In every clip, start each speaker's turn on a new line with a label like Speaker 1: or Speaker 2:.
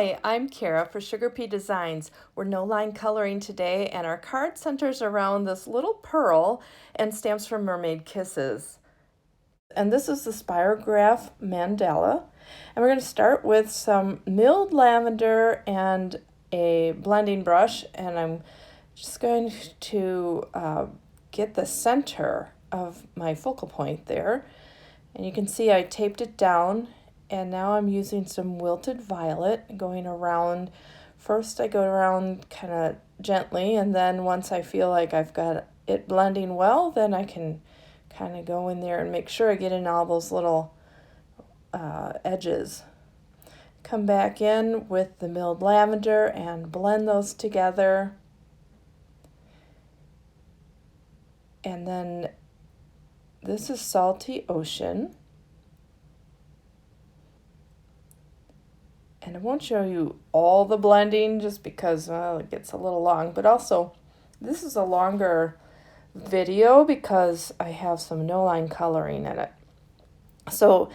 Speaker 1: Hi, I'm Kara for SugarPea Designs. We're no line coloring today, and our card centers around this little pearl and stamps from Mermaid Kisses. And this is the SPIROGRAPH mandala. And we're going to start with some milled lavender and a blending brush, and I'm just going to get the center of my focal point there. And you can see I taped it down, and now I'm using some wilted violet going around. First I go around kind of gently, and then once I feel like I've got it blending well, then I can kind of go in there and make sure I get in all those little edges. Come back in with the milled lavender and blend those together. And then this is Salty Ocean. And I won't show you all the blending just because it gets a little long, but also this is a longer video because I have some no-line coloring in it. So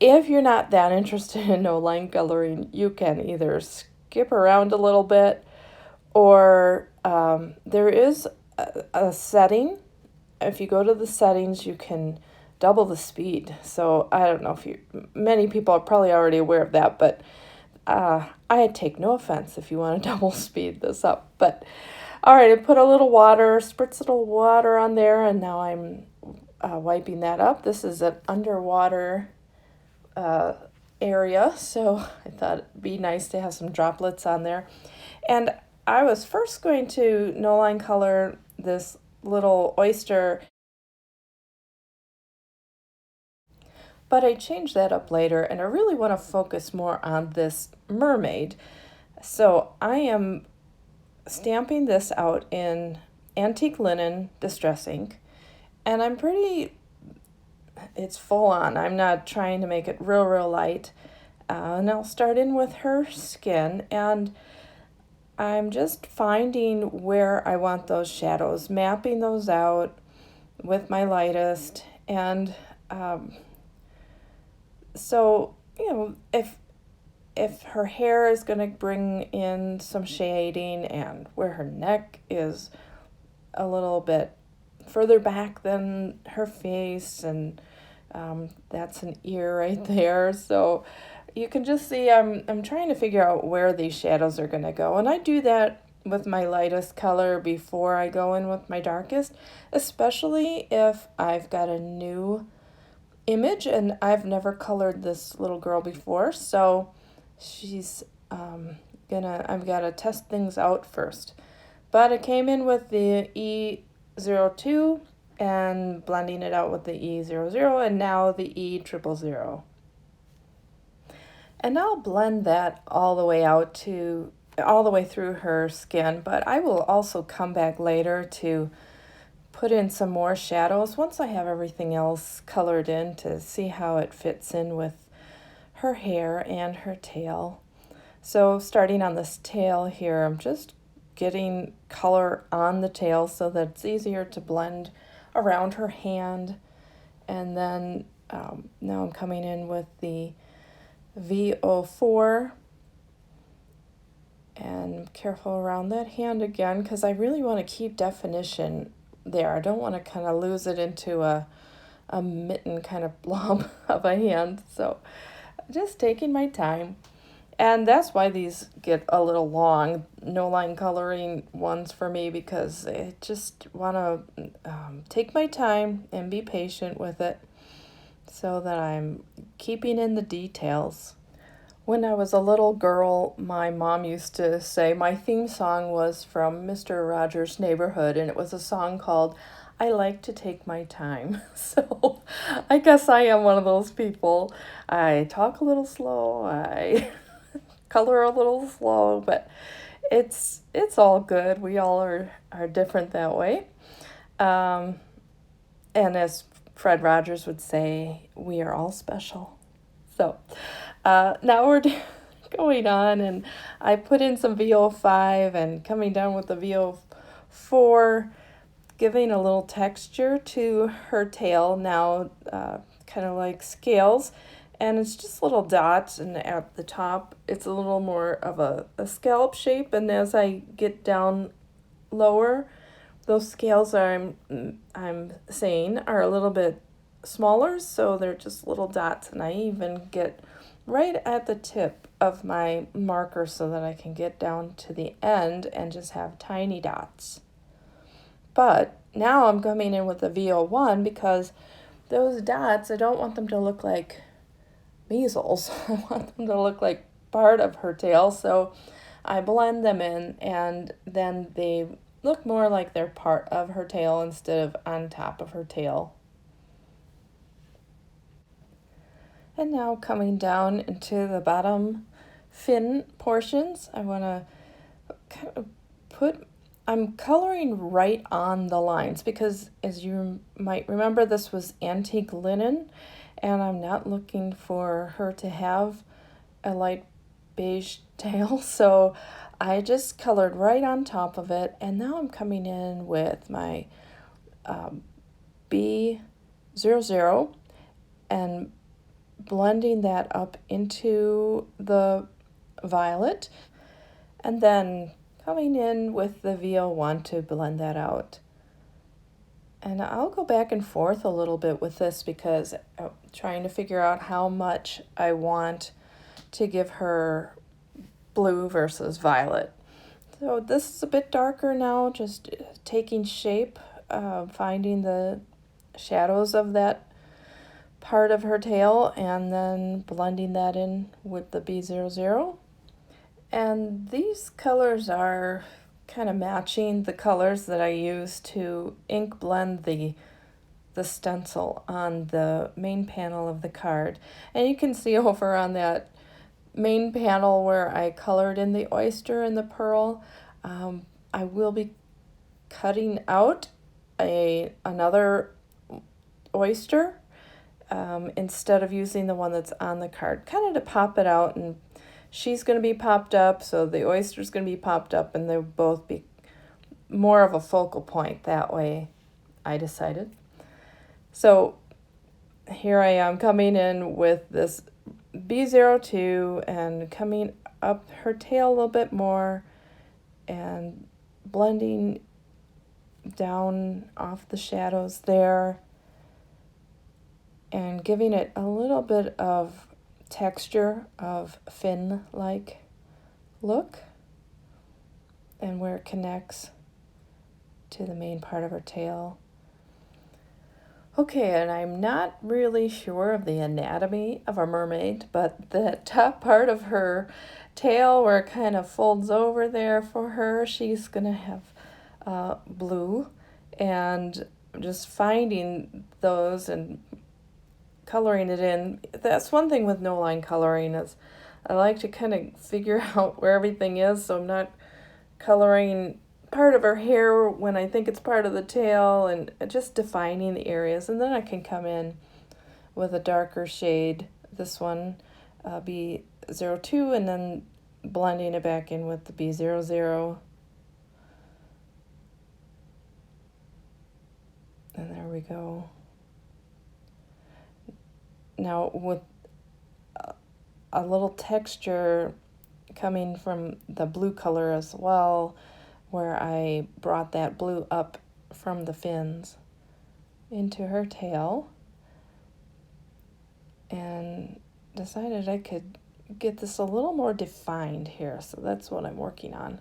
Speaker 1: if you're not that interested in no-line coloring, you can either skip around a little bit, or there is a setting. If you go to the settings, you can double the speed. So I don't know if many people are probably already aware of that, but I take no offense if you want to double speed this up. But all right, I put a little water, spritz a little water on there, and now I'm wiping that up. This is an underwater area, so I thought it'd be nice to have some droplets on there. And I was first going to no-line color this little oyster, but I changed that up later, and I really want to focus more on this mermaid. So I am stamping this out in antique linen distress ink, and it's full on. I'm not trying to make it real light. And I'll start in with her skin, and I'm just finding where I want those shadows, mapping those out with my lightest. And so, if her hair is going to bring in some shading, and where her neck is a little bit further back than her face, and that's an ear right there. So you can just see I'm trying to figure out where these shadows are going to go. And I do that with my lightest color before I go in with my darkest, especially if I've got a new image and I've never colored this little girl before. So she's I've got to test things out first. But I came in with the E02 and blending it out with the E00, and now the E000. And I'll blend that all the way through her skin, but I will also come back later to put in some more shadows once I have everything else colored in, to see how it fits in with her hair and her tail. So starting on this tail here, I'm just getting color on the tail so that it's easier to blend around her hand. And then now I'm coming in with the V04, and careful around that hand again, because I really want to keep definition there. I don't want to kind of lose it into a mitten kind of blob of a hand. So just taking my time. And that's why these get a little long, no line coloring ones for me, because I just want to take my time and be patient with it so that I'm keeping in the details. When I was a little girl, my mom used to say my theme song was from Mr. Rogers' Neighborhood, and it was a song called I Like to Take My Time. So I guess I am one of those people. I talk a little slow, I color a little slow, but it's all good. We all are different that way. And as Fred Rogers would say, we are all special. So now we're going on, and I put in some VO5 and coming down with the VO4, giving a little texture to her tail now, kind of like scales. And it's just little dots, and at the top it's a little more of a scallop shape, and as I get down lower, those scales I'm saying are a little bit smaller, so they're just little dots, and I even get right at the tip of my marker so that I can get down to the end and just have tiny dots. But now I'm coming in with the VO1 because those dots, I don't want them to look like measles. I want them to look like part of her tail, so I blend them in, and then they look more like they're part of her tail instead of on top of her tail. And now coming down into the bottom fin portions, I want to kind of I'm coloring right on the lines because, as you might remember, this was antique linen, and I'm not looking for her to have a light beige tail, so I just colored right on top of it, and now I'm coming in with my B00 and blending that up into the violet, and then coming in with the VO1 to blend that out. And I'll go back and forth a little bit with this because I'm trying to figure out how much I want to give her blue versus violet. So this is a bit darker now, just taking shape, finding the shadows of that part of her tail, and then blending that in with the B00. And these colors are kind of matching the colors that I use to ink blend the stencil on the main panel of the card. And you can see over on that main panel where I colored in the oyster and the pearl, I will be cutting out another oyster instead of using the one that's on the card, kind of to pop it out, and she's going to be popped up, so the oyster's going to be popped up, and they'll both be more of a focal point that way, I decided. So here I am coming in with this B02 and coming up her tail a little bit more and blending down off the shadows there and giving it a little bit of texture of fin-like look and where it connects to the main part of her tail. Okay, and I'm not really sure of the anatomy of a mermaid, but the top part of her tail where it kind of folds over there for her, she's going to have blue, and just finding those and coloring it in. That's one thing with no line coloring is I like to kind of figure out where everything is, so I'm not coloring part of her hair when I think it's part of the tail, and just defining the areas. And then I can come in with a darker shade, this one B02, and then blending it back in with the B00. And there we go. Now with a little texture coming from the blue color as well, where I brought that blue up from the fins into her tail and decided I could get this a little more defined here, so that's what I'm working on.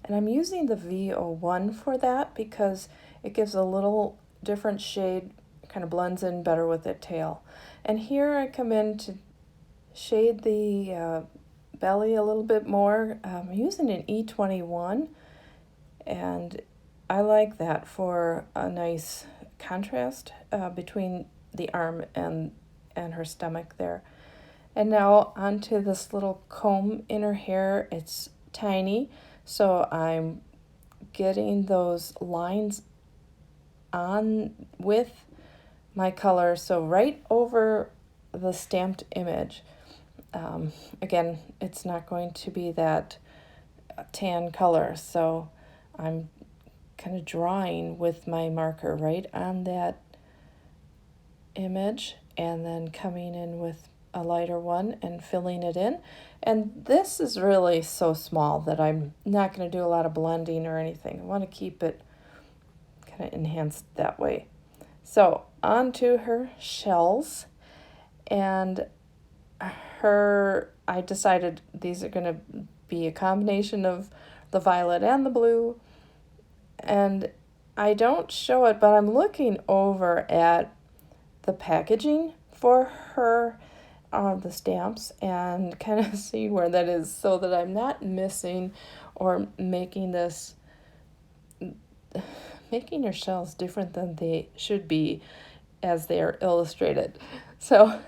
Speaker 1: And I'm using the VO1 for that because it gives a little different shade, kind of blends in better with the tail. And here I come in to shade the belly a little bit more. I'm using an E21, and I like that for a nice contrast between the arm and her stomach there. And now onto this little comb in her hair. It's tiny, so I'm getting those lines on with my color, so right over the stamped image. Again, it's not going to be that tan color, so I'm kind of drawing with my marker right on that image and then coming in with a lighter one and filling it in. And this is really so small that I'm not going to do a lot of blending or anything. I want to keep it kind of enhanced that way. So onto her shells, and I decided these are going to be a combination of the violet and the blue, and I don't show it, but I'm looking over at the packaging for her, the stamps, and kind of see where that is so that I'm not missing or making your shells different than they should be as they are illustrated. So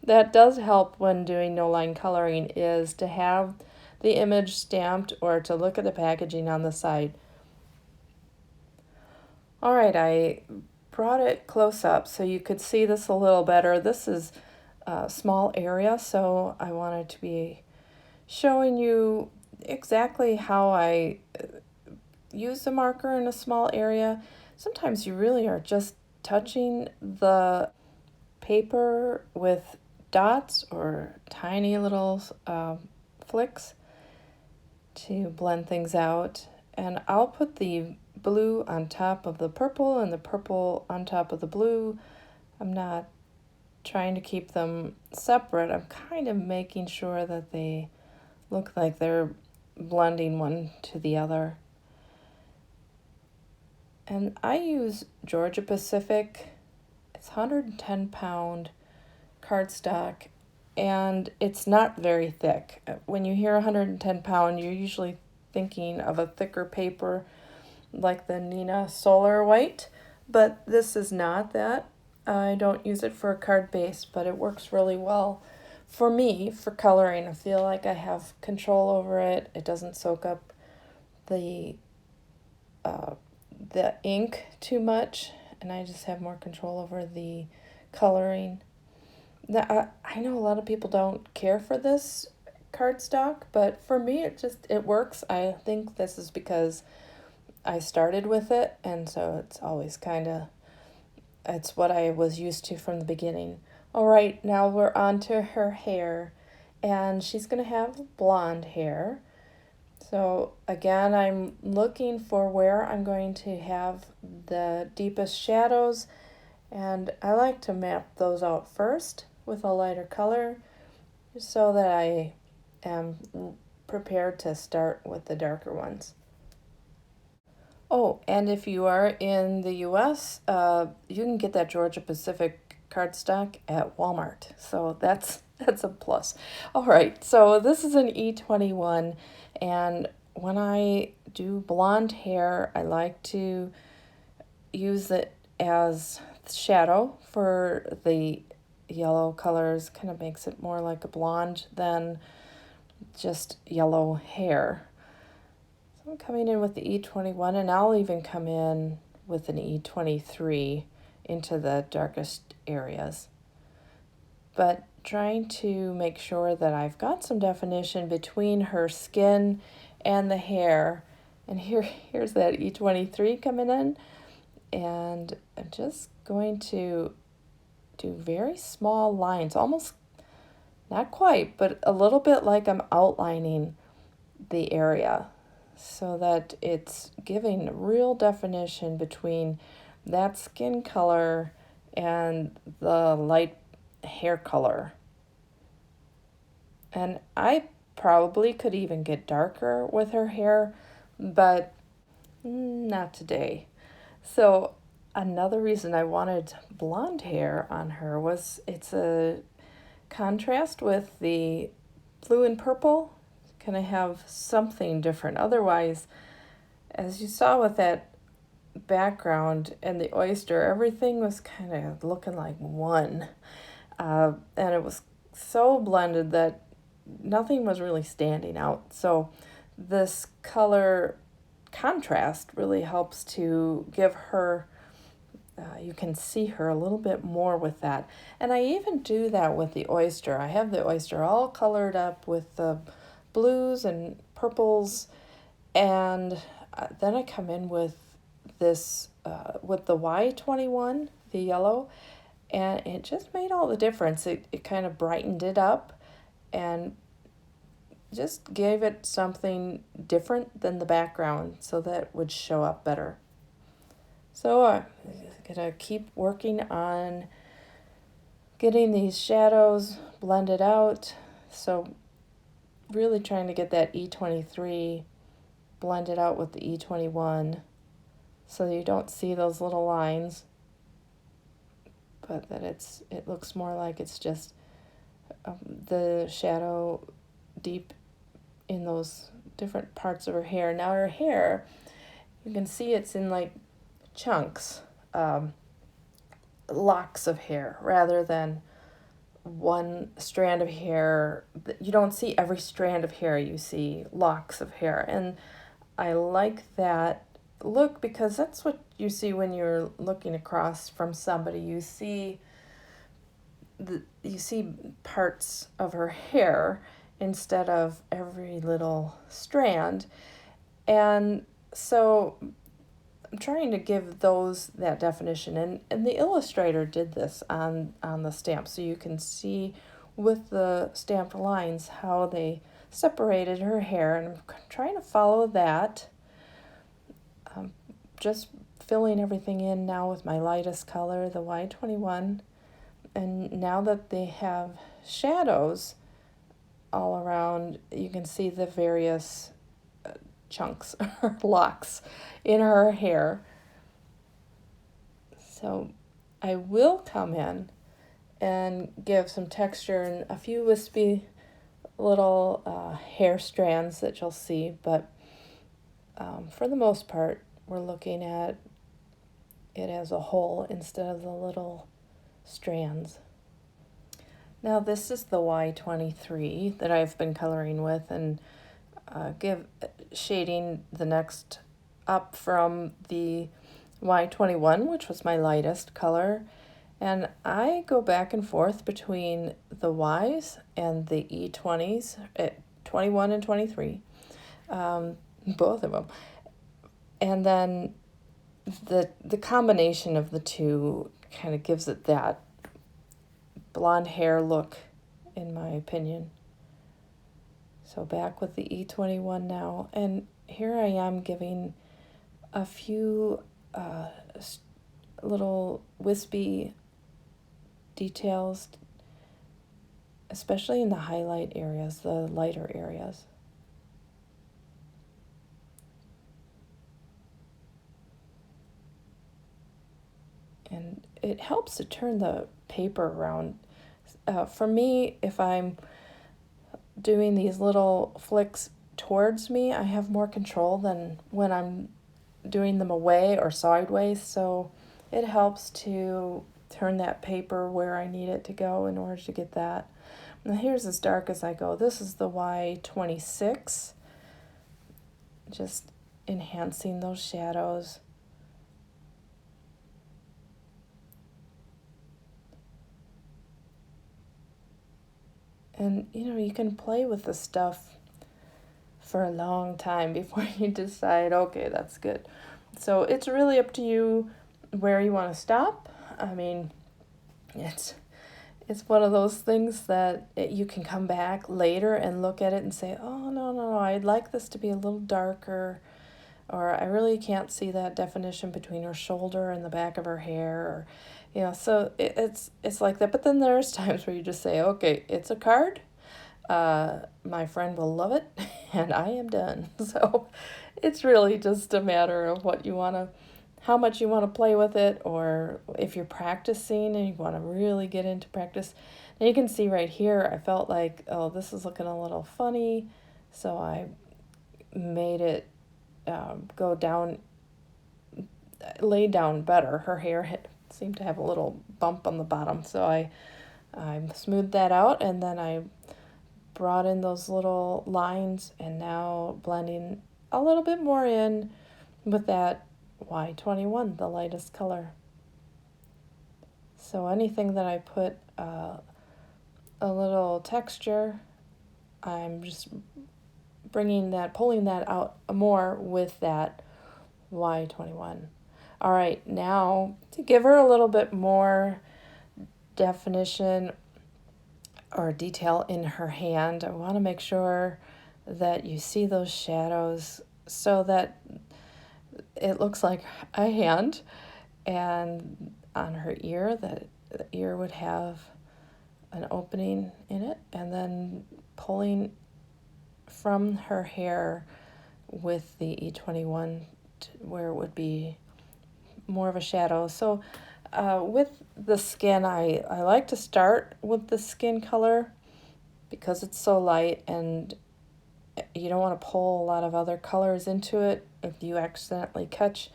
Speaker 1: that does help when doing no line coloring, is to have the image stamped or to look at the packaging on the side. All right, I brought it close up so you could see this a little better. This is a small area, so I wanted to be showing you exactly how I use the marker in a small area. Sometimes you really are just touching the paper with dots or tiny little flicks to blend things out. And I'll put the blue on top of the purple and the purple on top of the blue. I'm not trying to keep them separate. I'm kind of making sure that they look like they're blending one to the other. And I use Georgia Pacific. It's 110 pound cardstock, and it's not very thick. When you hear 110 pound, you're usually thinking of a thicker paper like the Nina Solar White, but this is not that. I don't use it for a card base, but it works really well for me for coloring. I feel like I have control over it. It doesn't soak up the ink too much, and I just have more control over the coloring. Now, I know a lot of people don't care for this cardstock, but for me it works. I think this is because I started with it, and so it's always it's what I was used to from the beginning. All right, now we're on to her hair, and she's going to have blonde hair. So again, I'm looking for where I'm going to have the deepest shadows, and I like to map those out first with a lighter color so that I am prepared to start with the darker ones. Oh, and if you are in the US, you can get that Georgia Pacific cardstock at Walmart. So that's a plus. All right, so this is an E21, and when I do blonde hair, I like to use it as shadow for the yellow colors. Kind of makes it more like a blonde than just yellow hair. So I'm coming in with the E21, and I'll even come in with an E23 into the darkest areas. But trying to make sure that I've got some definition between her skin and the hair. And here's that E23 coming in. And I'm just going to do very small lines, almost not quite, but a little bit like I'm outlining the area, so that it's giving real definition between that skin color and the light hair color. And I probably could even get darker with her hair, but not today. So another reason I wanted blonde hair on her was it's a contrast with the blue and purple. Kind of have something different. Otherwise, as you saw with that background and the oyster, everything was kind of looking like one. And it was so blended that nothing was really standing out. So this color contrast really helps to give her, you can see her a little bit more with that. And I even do that with the oyster. I have the oyster all colored up with the blues and purples, and then I come in with this, with the Y21, the yellow, And it just made all the difference. It kind of brightened it up and just gave it something different than the background so that it would show up better. So I'm gonna keep working on getting these shadows blended out. So really trying to get that E23 blended out with the E21 so you don't see those little lines, but that it looks more like it's just the shadow deep in those different parts of her hair. Now her hair, you can see it's in like chunks, locks of hair rather than one strand of hair. You don't see every strand of hair, you see locks of hair. And I like that look because that's what you see when you're looking across from somebody. You see parts of her hair instead of every little strand. And so I'm trying to give those that definition, and the illustrator did this on the stamp, so you can see with the stamped lines how they separated her hair, and I'm trying to follow that. Just filling everything in now with my lightest color, the Y21, and now that they have shadows all around, you can see the various chunks or locks in her hair. So I will come in and give some texture and a few wispy little hair strands that you'll see, but for the most part we're looking at it as a whole instead of the little strands. Now this is the Y23 that I've been coloring with, and shading the next up from the Y21, which was my lightest color. And I go back and forth between the Ys and the E20s at 21 and 23, both of them. And then the combination of the two kind of gives it that blonde hair look, in my opinion. So back with the E21 now, and here I am giving a few little wispy details, especially in the highlight areas, the lighter areas. And it helps to turn the paper around. For me, if I'm doing these little flicks towards me, I have more control than when I'm doing them away or sideways. So it helps to turn that paper where I need it to go in order to get that. Now here's as dark as I go. This is the Y26. Just enhancing those shadows. And, you can play with the stuff for a long time before you decide, okay, that's good. So it's really up to you where you want to stop. I mean, it's one of those things that you can come back later and look at it and say, oh, no, I'd like this to be a little darker, or I really can't see that definition between her shoulder and the back of her hair, or, so it's like that. But then there's times where you just say, okay, it's a card. My friend will love it, and I am done. So it's really just a matter of how much you want to play with it, or if you're practicing and you want to really get into practice. Now you can see right here, I felt like, oh, this is looking a little funny, so I made it go down, lay down better. Her hair seemed to have a little bump on the bottom, so I smoothed that out, and then I brought in those little lines, and now blending a little bit more in with that Y21, the lightest color. So anything that I put a little texture, I'm just pulling that out more with that Y21. All right, now to give her a little bit more definition or detail in her hand. I want to make sure that you see those shadows so that it looks like a hand. And on her ear, the ear would have an opening in it, and then pulling from her hair with the E21 where it would be more of a shadow. So with the skin, I like to start with the skin color because it's so light and you don't want to pull a lot of other colors into it. If you accidentally catch,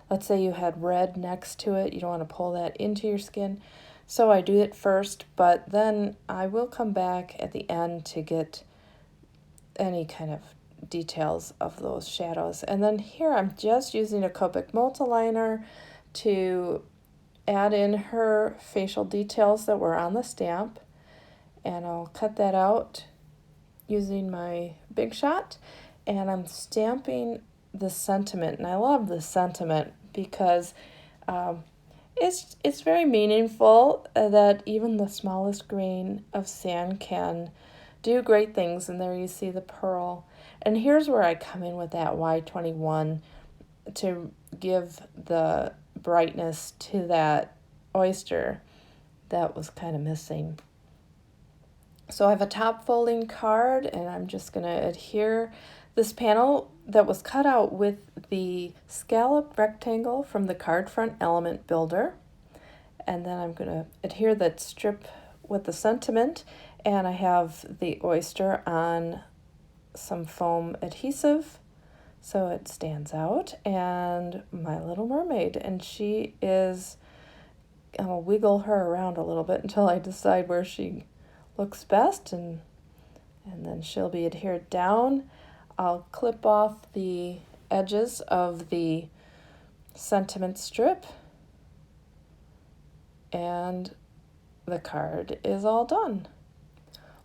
Speaker 1: let's say you had red next to it, you don't want to pull that into your skin. So I do it first, but then I will come back at the end to get any kind of details of those shadows. And then here I'm just using a Copic multiliner to add in her facial details that were on the stamp. And I'll cut that out using my Big Shot. And I'm stamping the sentiment. And I love the sentiment because it's very meaningful that even the smallest grain of sand can do great things. And there you see the pearl. And here's where I come in with that Y21 to give the brightness to that oyster that was kind of missing. So I have a top folding card, and I'm just going to adhere this panel that was cut out with the scallop rectangle from the Card Front Element Builder. And then I'm going to adhere that strip with the sentiment, and I have the oyster on some foam adhesive so it stands out, and my little mermaid, and she is, I'll wiggle her around a little bit until I decide where she looks best, and then she'll be adhered down. I'll clip off the edges of the sentiment strip, and the card is all done.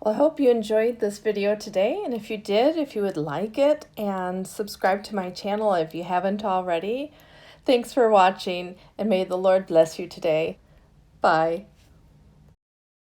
Speaker 1: Well, I hope you enjoyed this video today, and if you did, if you would like it, and subscribe to my channel if you haven't already. Thanks for watching, and may the Lord bless you today. Bye.